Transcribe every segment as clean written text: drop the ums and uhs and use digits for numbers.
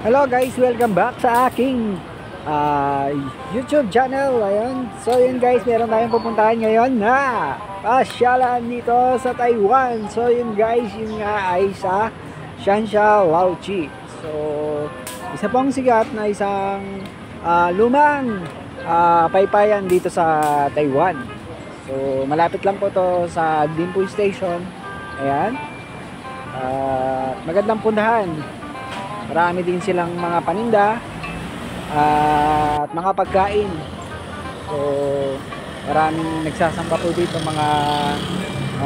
Hello guys, welcome back sa aking YouTube channel. Ayun. So yun guys, meron tayong pupuntahan ngayon na pasyalan dito sa Taiwan. So yun guys, yun nga ay sa Shansha Laochi. So isa pong sikat na isang lumang paypayan dito sa Taiwan. So malapit lang po to sa Dimpu Station. Ayan. Magandang puntahan. Marami din silang mga paninda at mga pagkain. So maraming nagsasamba po dito mga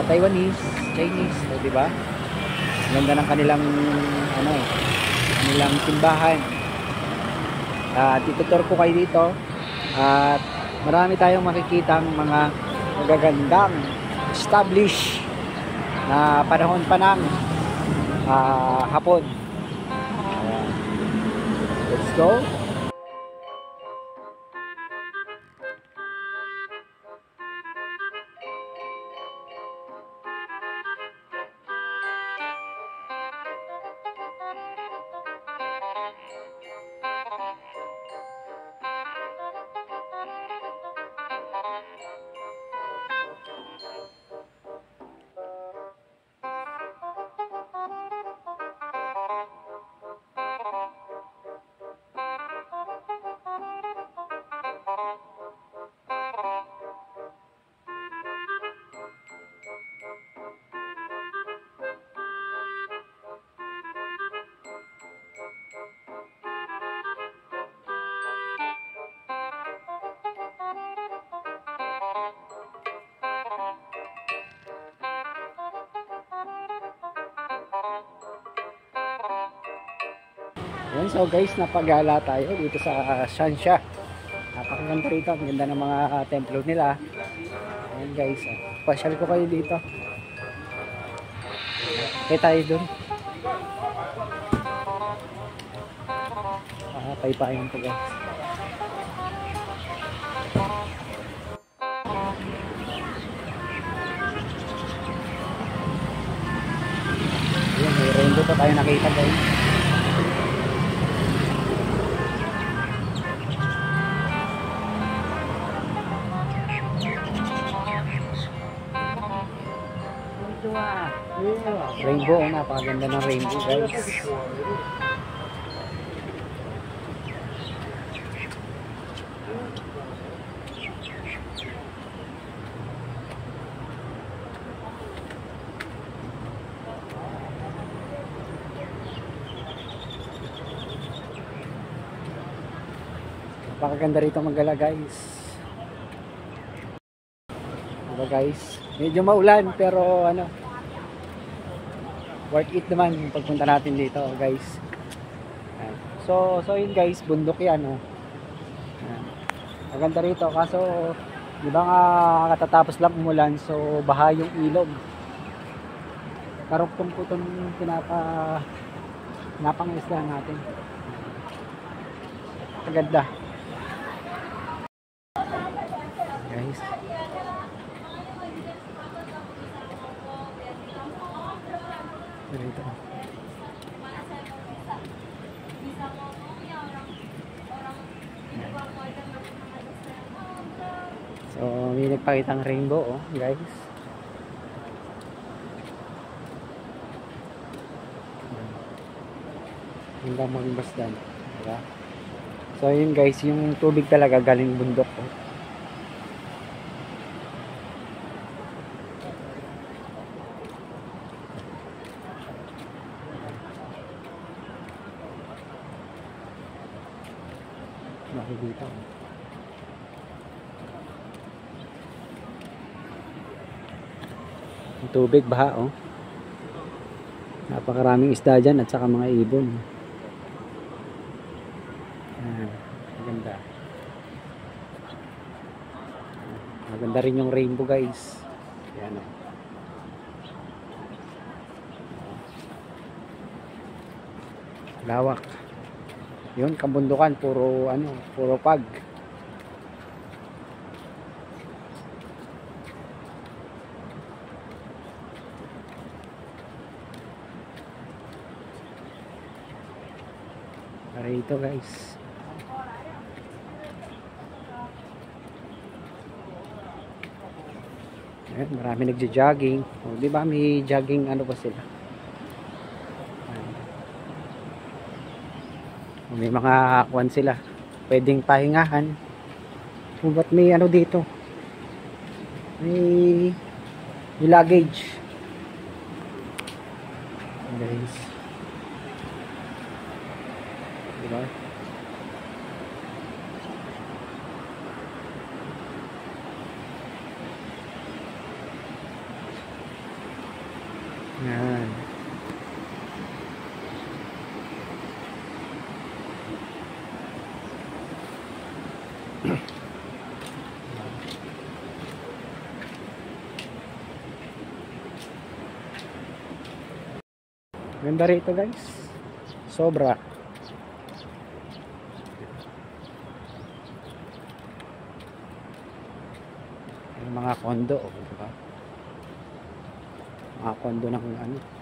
Taiwanese, Chinese, so, di ba? Ganda ng kanilang kanilang simbahan. Itutur ko kayo dito at marami tayong makikitang mga magagandang established na panahon pa ng Hapon. Let's go. Ayan, so guys, napagala tayo dito sa Shansha. Napakaganda rito, ang ganda ng mga templo nila. Ayan guys, pasyal ko kayo dito. Okay tayo dun. Paypayan to guys. Ayan, may rainbow pa tayo nakita guys. Rainbow, napakaganda ng rainbow guys. Napakaganda rito magala guys. Diba guys? Medyo maulan pero worth it naman yung pagpunta natin dito guys. So yun guys, bundok yan maganda rito kaso di ba nga katatapos lang umulan, so baha yung ilog. Karugtong po itong pinapangisla natin. Maganda guys. Dito. So may nagpakitang rainbow guys. Hanggang magbasdan, diba? So yun guys, yung tubig talaga galing bundok dito. Yung tubig baha napakaraming isda dyan at saka mga ibon. Maganda. Maganda rin yung rainbow guys. Ayan lawak. Yun, kabundukan, puro pag. Rito guys. Ayan, marami nagja-jogging. O, di ba may jogging ano pa sila? Ayan. O, may mga kwan sila. Pwedeng pahingahan. O, ba't may ano dito? May luggage. Guys. Diba? Yan. Ganda rito guys. Sobra. Yung mga kondo, diba? Mga kondo ng ano.